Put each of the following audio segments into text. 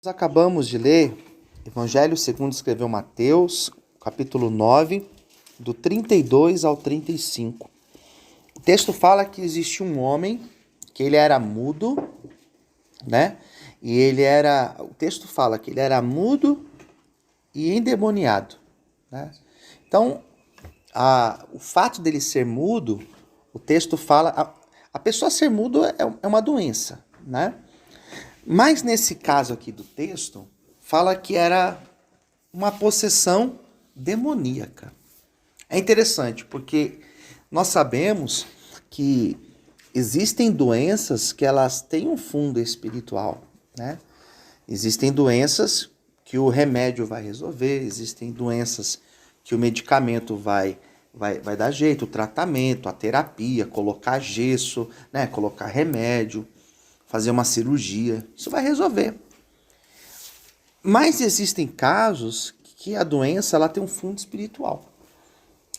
Nós acabamos de ler Evangelho segundo escreveu Mateus, capítulo 9, do 32 ao 35. O texto fala que existe um homem, que ele era mudo, né? O texto fala que ele era mudo e endemoniado, né? Então, o fato dele ser mudo, o texto fala, a pessoa ser mudo é uma doença, né? Mas nesse caso aqui do texto, fala que era uma possessão demoníaca. É interessante, porque nós sabemos que existem doenças que elas têm um fundo espiritual, né? Existem doenças que o remédio vai resolver, existem doenças que o medicamento vai dar jeito, o tratamento, a terapia, colocar gesso, né? Colocar remédio, fazer uma cirurgia, isso vai resolver. Mas existem casos que a doença ela tem um fundo espiritual.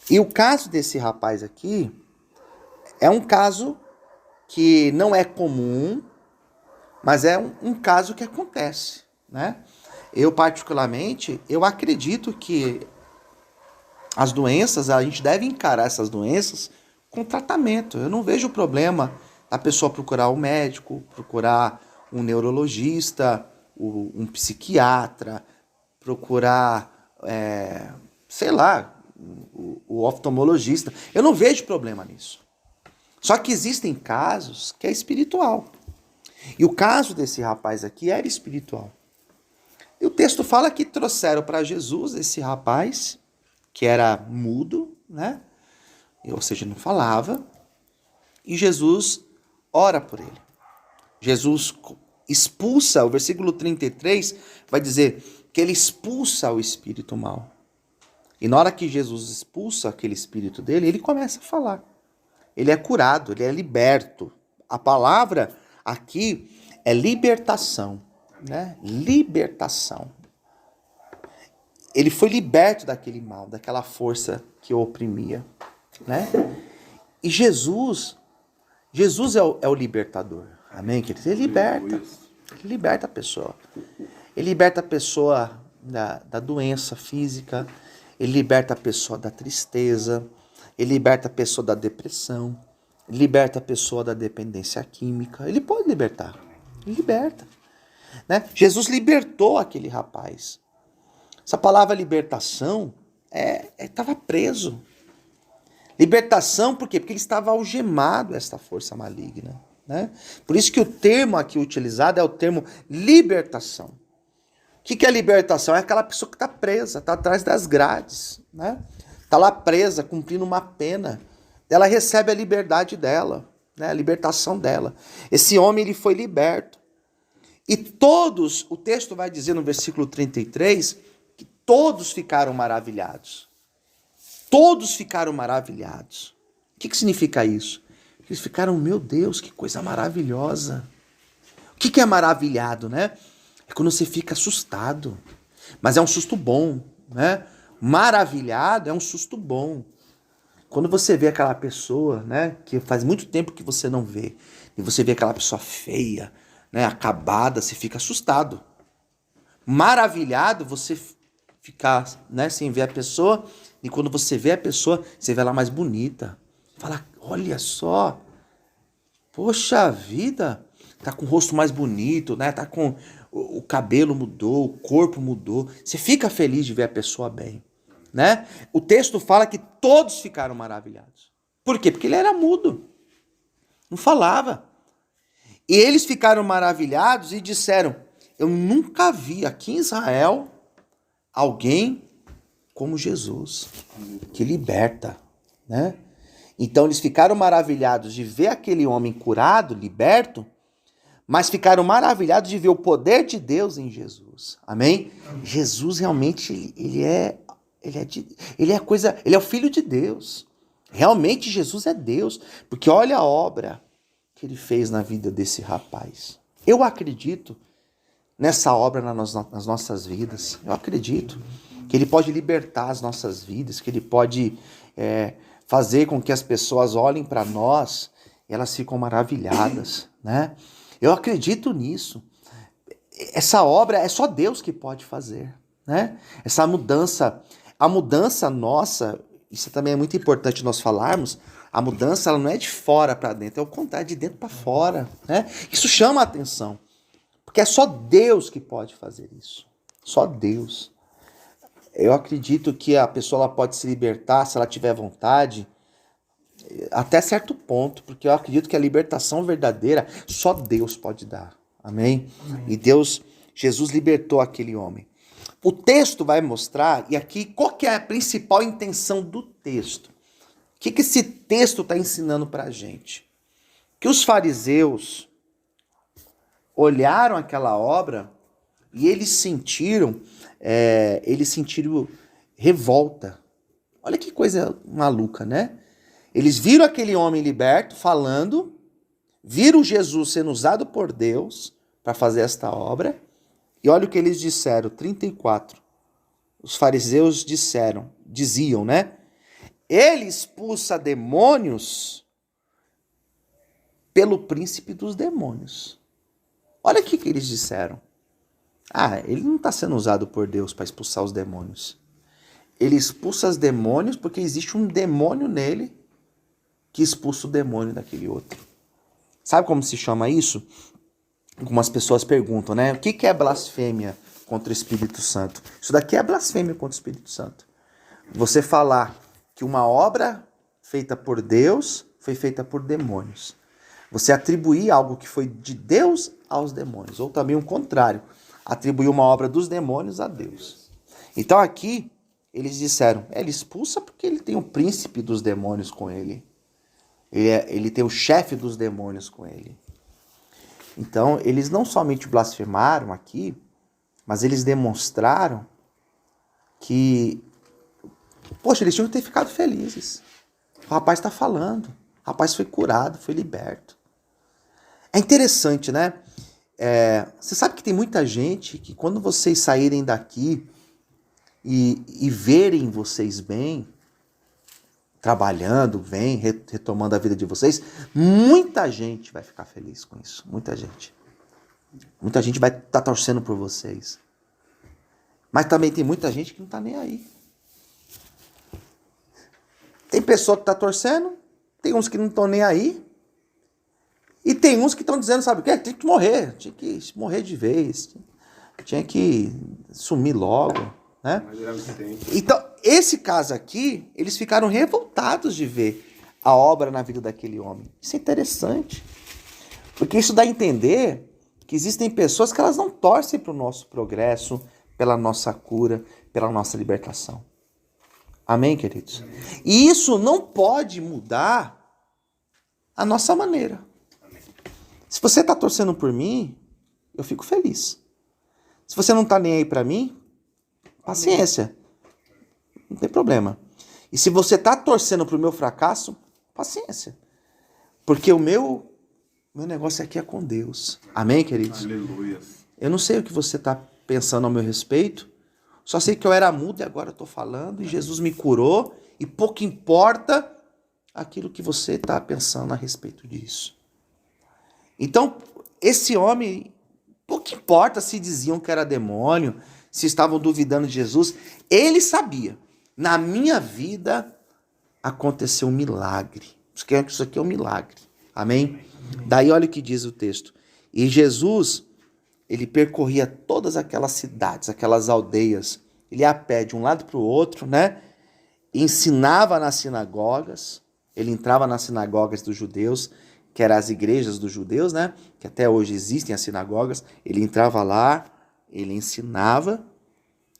E o caso desse rapaz aqui é um caso que não é comum, mas é um caso que acontece, né? Eu particularmente, eu acredito que as doenças, a gente deve encarar essas doenças com tratamento. Eu não vejo problema a pessoa procurar um médico, procurar um neurologista, um psiquiatra, procurar, sei lá, o oftalmologista. Eu não vejo problema nisso. Só que existem casos que é espiritual. E o caso desse rapaz aqui era espiritual. E o texto fala que trouxeram para Jesus esse rapaz, que era mudo, né? Ou seja, não falava. E Jesus ora por ele. Jesus expulsa, o versículo 33 vai dizer que ele expulsa o espírito mau. E na hora que Jesus expulsa aquele espírito dele, ele começa a falar. Ele é curado, ele é liberto. A palavra aqui é libertação, né? Libertação. Ele foi liberto daquele mal, daquela força que o oprimia, né? E Jesus é o libertador. Amém, queridos? Ele liberta a pessoa. Ele liberta a pessoa da doença física, ele liberta a pessoa da tristeza, ele liberta a pessoa da depressão, ele liberta a pessoa da dependência química. Ele pode libertar. Ele liberta, né? Jesus libertou aquele rapaz. Essa palavra libertação estava preso. Libertação por quê? Porque ele estava algemado a esta força maligna, né? Por isso que o termo aqui utilizado é o termo libertação. O que é libertação? É aquela pessoa que está presa, está atrás das grades, né? Está lá presa, cumprindo uma pena. Ela recebe a liberdade dela, né? A libertação dela. Esse homem ele foi liberto. E todos, o texto vai dizer no versículo 33, que todos ficaram maravilhados. Todos ficaram maravilhados. O que significa isso? Eles ficaram, meu Deus, que coisa maravilhosa. O que é maravilhado, né? É quando você fica assustado. Mas é um susto bom, né? Maravilhado é um susto bom. Quando você vê aquela pessoa, né, que faz muito tempo que você não vê, e você vê aquela pessoa feia, né, acabada, você fica assustado. Maravilhado, você ficar, né, sem ver a pessoa, e quando você vê a pessoa, você vê ela mais bonita. Fala, olha só, poxa vida, tá com o rosto mais bonito, né? Tá com o cabelo mudou, o corpo mudou. Você fica feliz de ver a pessoa bem, né? O texto fala que todos ficaram maravilhados. Por quê? Porque ele era mudo, não falava. E eles ficaram maravilhados e disseram, eu nunca vi aqui em Israel alguém como Jesus, que liberta, né? Então eles ficaram maravilhados de ver aquele homem curado, liberto, mas ficaram maravilhados de ver o poder de Deus em Jesus. Amém? Jesus realmente, ele é o Filho de Deus. Realmente Jesus é Deus, porque olha a obra que ele fez na vida desse rapaz. Eu acredito nessa obra nas nossas vidas. Eu acredito que ele pode libertar as nossas vidas, que ele pode fazer com que as pessoas olhem para nós e elas ficam maravilhadas, né? Eu acredito nisso. essa obra é só Deus que pode fazer, né? Essa mudança, a mudança nossa, isso também é muito importante nós falarmos, a mudança ela não é de fora para dentro, é o contrário, de dentro para fora, né? Isso chama a atenção, porque é só Deus que pode fazer isso, só Deus. Eu acredito que a pessoa ela pode se libertar se ela tiver vontade, até certo ponto, porque eu acredito que a libertação verdadeira só Deus pode dar. Amém? Amém. E Jesus libertou aquele homem. O texto vai mostrar, e aqui qual que é a principal intenção do texto? O que esse texto está ensinando para a gente? Que os fariseus olharam aquela obra e eles sentiram revolta. Olha que coisa maluca, né? Eles viram aquele homem liberto falando, viram Jesus sendo usado por Deus para fazer esta obra, e olha o que eles disseram, 34. Os fariseus diziam, né? Ele expulsa demônios pelo príncipe dos demônios. Olha o que eles disseram. Ele não está sendo usado por Deus para expulsar os demônios. Ele expulsa os demônios porque existe um demônio nele que expulsa o demônio daquele outro. Sabe como se chama isso? Algumas pessoas perguntam, né? O que é blasfêmia contra o Espírito Santo? Isso daqui é blasfêmia contra o Espírito Santo. Você falar que uma obra feita por Deus foi feita por demônios. Você atribuir algo que foi de Deus aos demônios. Ou também o contrário. Atribuir uma obra dos demônios a Deus. Então aqui, eles disseram, ele expulsa porque ele tem o príncipe dos demônios com ele. Ele tem o chefe dos demônios com ele. Então, eles não somente blasfemaram aqui, mas eles demonstraram que, poxa, eles tinham que ter ficado felizes. O rapaz está falando. O rapaz foi curado, foi liberto. É interessante, né? Você sabe que tem muita gente que quando vocês saírem daqui e verem vocês bem, trabalhando, retomando a vida de vocês, muita gente vai ficar feliz com isso. Muita gente. Muita gente vai estar torcendo por vocês. Mas também tem muita gente que não está nem aí. Tem pessoa que está torcendo, tem uns que não estão nem aí, e tem uns que estão dizendo, sabe o quê? Tinha que morrer de vez, tinha que sumir logo, né? Então, esse caso aqui, eles ficaram revoltados de ver a obra na vida daquele homem. Isso é interessante, porque isso dá a entender que existem pessoas que elas não torcem para o nosso progresso, pela nossa cura, pela nossa libertação. Amém, queridos? E isso não pode mudar a nossa maneira. Se você está torcendo por mim, eu fico feliz. Se você não está nem aí para mim, paciência. Não tem problema. E se você está torcendo para o meu fracasso, paciência. Porque o meu negócio aqui é com Deus. Amém, queridos? Aleluia. Eu não sei o que você está pensando ao meu respeito. Só sei que eu era mudo e agora estou falando. E Jesus me curou. E pouco importa aquilo que você está pensando a respeito disso. Então, esse homem, pouco importa se diziam que era demônio, se estavam duvidando de Jesus. Ele sabia. Na minha vida aconteceu um milagre. Isso aqui é um milagre. Amém? Daí olha o que diz o texto. E Jesus, ele percorria todas aquelas cidades, aquelas aldeias. Ele ia a pé de um lado para o outro, né? Ensinava nas sinagogas. Ele entrava nas sinagogas dos judeus, que eram as igrejas dos judeus, né? Que até hoje existem as sinagogas. Ele entrava lá, ele ensinava,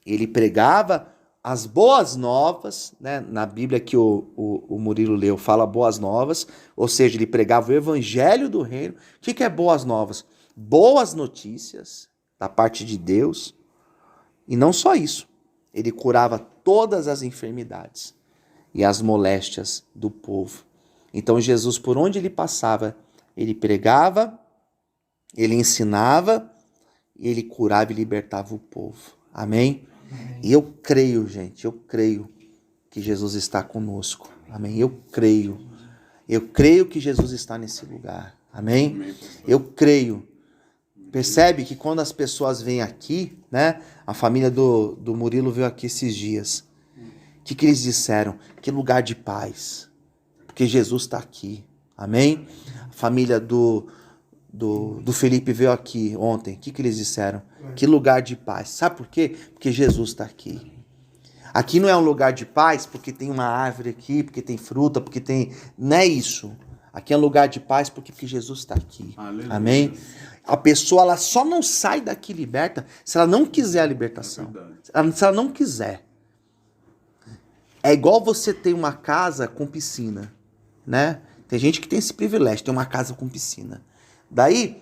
ele pregava as boas novas, né? Na Bíblia que o Murilo leu, fala boas novas, ou seja, ele pregava o evangelho do reino. O que é boas novas? Boas notícias da parte de Deus. E não só isso, ele curava todas as enfermidades e as moléstias do povo. Então Jesus, por onde ele passava, ele pregava, ele ensinava, ele curava e libertava o povo. Amém? Amém. E eu creio, gente, eu creio que Jesus está conosco. Amém? Eu creio que Jesus está nesse lugar. Amém? Eu creio. Percebe que quando as pessoas vêm aqui, né? A família do Murilo veio aqui esses dias. O que eles disseram? Que lugar de paz. Porque Jesus está aqui. Amém? A família do Felipe veio aqui ontem. O que eles disseram? Que lugar de paz. Sabe por quê? Porque Jesus está aqui. Aqui não é um lugar de paz porque tem uma árvore aqui, porque tem fruta, porque tem... Não é isso. Aqui é um lugar de paz porque Jesus está aqui. Aleluia. Amém? A pessoa ela só não sai daqui liberta se ela não quiser a libertação. Se ela não quiser. É igual você ter uma casa com piscina, né? Tem gente que tem esse privilégio, tem uma casa com piscina. Daí,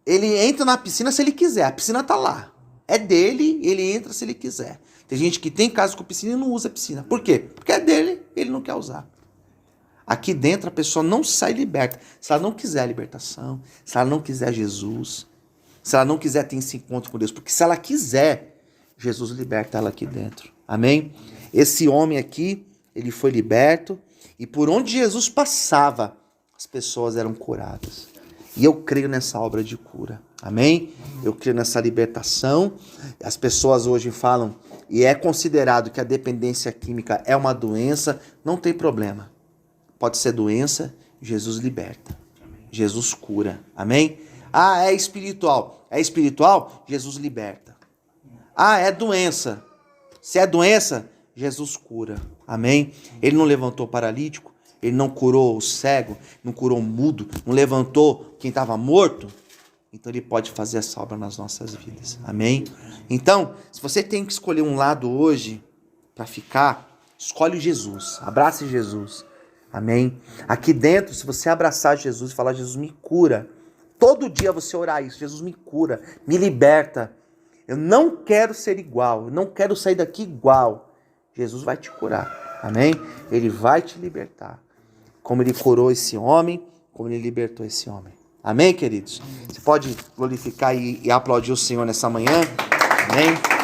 ele entra na piscina se ele quiser. A piscina tá lá. É dele, ele entra se ele quiser. Tem gente que tem casa com piscina e não usa a piscina. Por quê? Porque é dele, ele não quer usar. Aqui dentro a pessoa não sai liberta. Se ela não quiser a libertação, se ela não quiser Jesus, se ela não quiser ter esse encontro com Deus. Porque se ela quiser, Jesus liberta ela aqui dentro. Amém? Esse homem aqui, ele foi liberto. E por onde Jesus passava, as pessoas eram curadas. E eu creio nessa obra de cura. Amém? Eu creio nessa libertação. As pessoas hoje falam, e é considerado que a dependência química é uma doença, não tem problema. Pode ser doença, Jesus liberta. Jesus cura. Amém? Ah, é espiritual. É espiritual? Jesus liberta. Ah, é doença. Se é doença, Jesus cura. Amém? Ele não levantou o paralítico, ele não curou o cego, não curou o mudo, não levantou quem estava morto. Então ele pode fazer essa obra nas nossas vidas. Amém? Então, se você tem que escolher um lado hoje para ficar, escolhe Jesus. Abrace Jesus. Amém? Aqui dentro, se você abraçar Jesus e falar, Jesus me cura. Todo dia você orar isso, Jesus me cura, me liberta. Eu não quero ser igual, eu não quero sair daqui igual. Jesus vai te curar. Amém? Ele vai te libertar. Como ele curou esse homem, como ele libertou esse homem. Amém, queridos? Você pode glorificar e aplaudir o Senhor nessa manhã? Amém?